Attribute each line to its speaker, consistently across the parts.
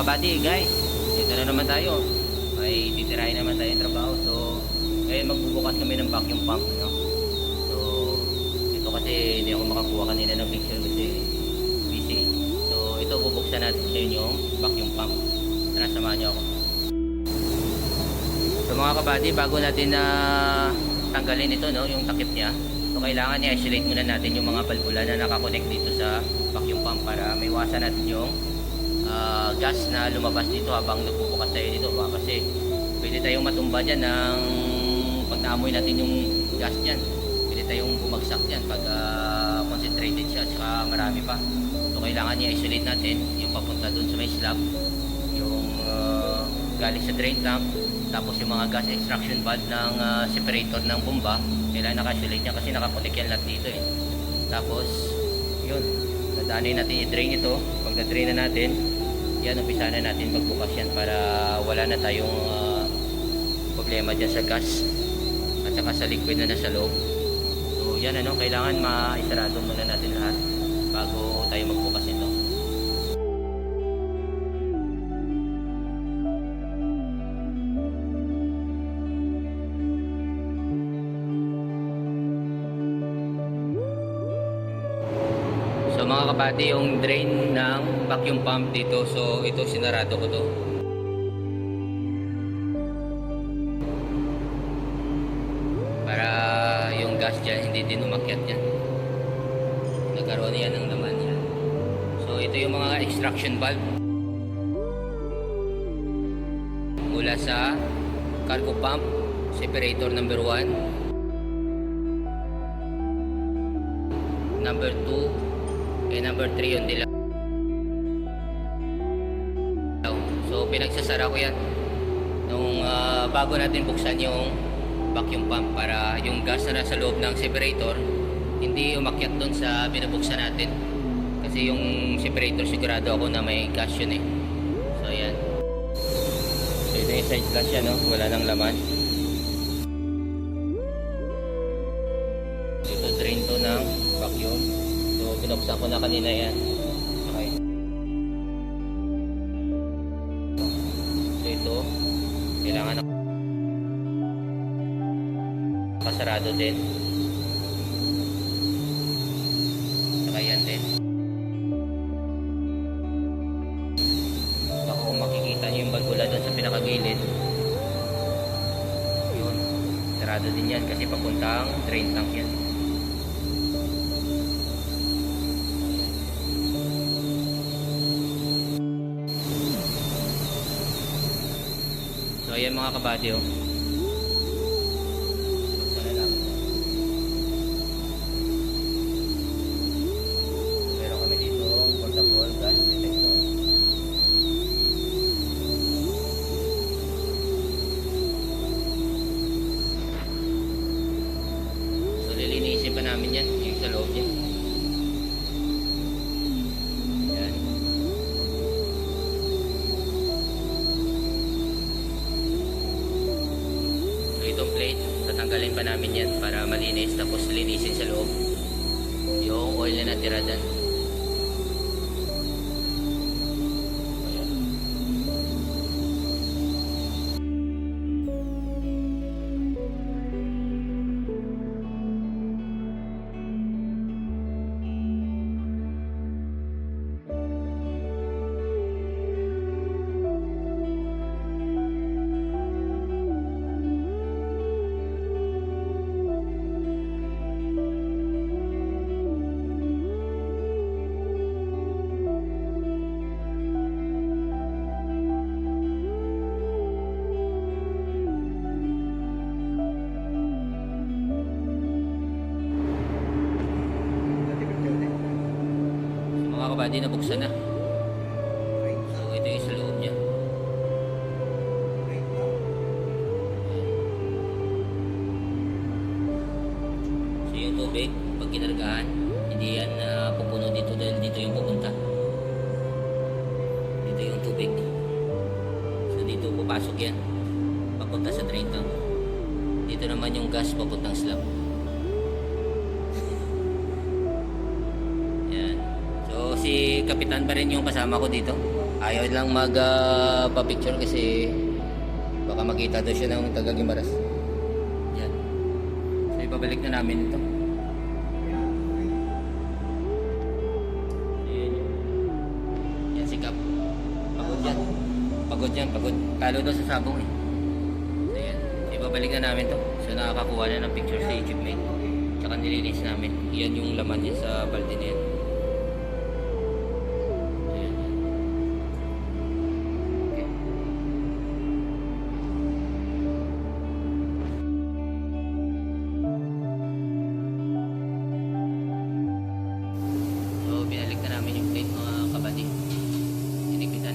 Speaker 1: kabady guys, ito na naman tayo. May titirahin naman tayong trabaho. So ngayon magbubukas kami ng vacuum pump, no? So ito kasi hindi ako makakuha kanina ng picture kasi busy. So ito bubuksan natin sa inyo yung vacuum pump. Tara, samahan niyo ako. So mga kabady, bago natin na tanggalin ito, no, yung takip niya, so kailangan i-isolate muna natin yung mga balbula na nakakonect dito sa vacuum pump para maiwasan natin yung gas na lumabas dito habang nagbubukas tayo dito. Kasi pwede tayong matumba dyan ng pag naamoy natin yung gas dyan, pwede tayong bumagsak dyan pag concentrated siya at saka marami pa. So kailangan i-isolate natin yung papunta dun sa may slab, yung galing sa drain tank, tapos yung mga gas extraction valve ng separator ng bomba, kailangan naka-isolate niya kasi nakakonect yan lahat dito eh. Tapos yun, nadaanin natin i-drain ito. Pag na-drain na natin yan, umpisa na natin magbukas yan para wala na tayong problema dyan sa gas at saka sa liquid na nasa loob. So yan, ano, kailangan maisarado muna natin lahat bago tayo magbukas nito. So mga kabady, yung drain ng vacuum pump dito, so ito sinarado ko to para yung gas dyan hindi din umakyat dyan, nagkaroon yan ng laman yan. So ito yung mga extraction valve mula sa cargo pump separator number 1, number 2, number 3 yung dilaw. So pinagsasara ko yan nung bago natin buksan yung vacuum pump para yung gas na nasa loob ng separator hindi umakyat doon sa binubuksan natin, kasi yung separator sigurado ako na may gas yun eh. So ayan, so ito yung side glass yan, no? Wala nang laman. Ito drain to ng vacuum. So binuksan ko na kanina yan. Okay. So ito kailangan nakasarado din. Saka yan din. Baka kung makikita nyo yung balbula doon sa pinakagilid, yun, sarado din yan kasi papuntang drain tank yan. So ayan mga kabady, oh. Buksan na lang. Meron kami dito portable gas detector. So lilinisin pa namin yan, yung sa loob niya. Itong plate, tatanggalin pa namin yan para malinis, tapos linisin sa loob yung oil na natira dyan. Mga kabady, nabuksan na. So ito yung sa loob niya. So yung tubig, pag kinargahan, hindi yan pupuno dito dahil dito yung pupunta. Dito yung tubig. So dito pupasok yan, papunta sa drain tank. Dito naman yung gas papuntang slab. Si Kapitan pa rin yung kasama ko dito. Ayaw lang pa-picture kasi baka makita daw siya ng taga Gimaras. Yan. So ibabalik na namin ito. Yan si Kap. Pagod yan. Pagod yan. Pagod. Talo daw sa sabong eh. So yan. So ibabalik na namin to. So nakakakuha na ng picture sa Egyptmate. Tsaka nilinis namin. Yan yung laman niya sa balde na yan. Binalik na namin yung plate mga kabady. Inikpitan.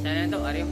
Speaker 1: Sana na to, Aryo.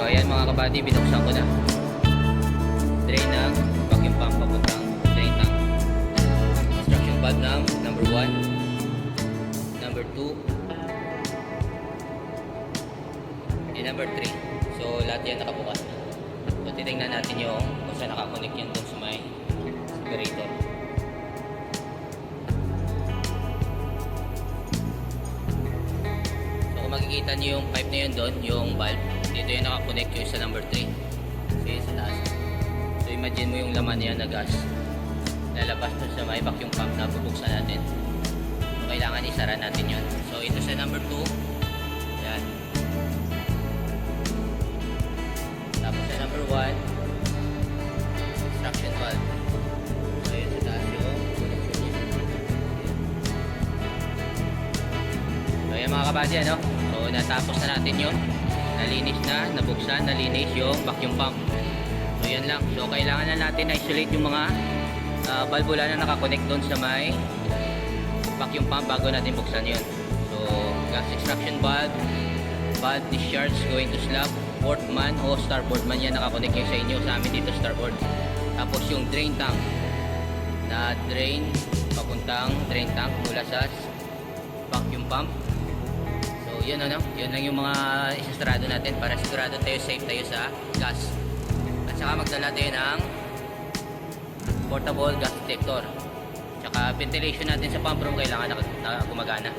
Speaker 1: Ayan mga kabady, binuksan ko na. Drain ng vacuum pump papuntang drain tank. Instruction pad ng number 1, number 2, and number 3. So lahat yan nakabukas na. So titingnan natin yung kung saan nakakonect yan dun sa may separator. So kung makikita nyo yung pipe na yun dun, yung valve, dito yung nakakonect yung sa number 3. So yun sa taas. So imagine mo yung laman niya na gas. Lalabas dun sa may vacuum pump na bubuksan natin. So kailangan isara natin yun. So ito sa number 2. Yan. Tapos sa number 1, extraction valve. So yun sa taas yung connection niya. So yan mga kabady, ano? So natapos na natin yun. Nalinis na, nabuksan, nalinis yung vacuum pump. So yan lang. So kailangan na natin isolate yung mga valvula na nakakonect doon sa may vacuum pump bago natin buksan yun. So gas extraction valve, valve discharge going to slab, port man o starboard man yan nakakonect yung sa inyo. Sa amin dito starboard. Tapos yung drain tank na drain papuntang drain tank mula sa vacuum pump. Yun ano, yun lang yung mga isasarado natin para sigurado tayo, safe tayo sa gas. At saka magdala tayo ng portable gas detector. Tsaka ventilation natin sa pump room kailangan na gumagana.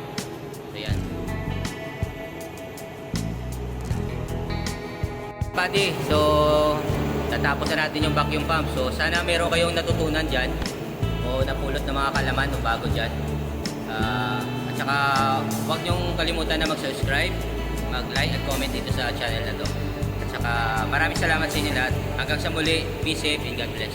Speaker 1: So yan. Buddy, so natapos na natin yung vacuum pump. So sana meron kayong natutunan dyan o napulot ng mga kalaman o bago dyan. At saka huwag nyong kalimutan na mag-subscribe, mag-like at comment dito sa channel na to. At saka maraming salamat sa inyo lahat. Hanggang sa muli, be safe and God bless.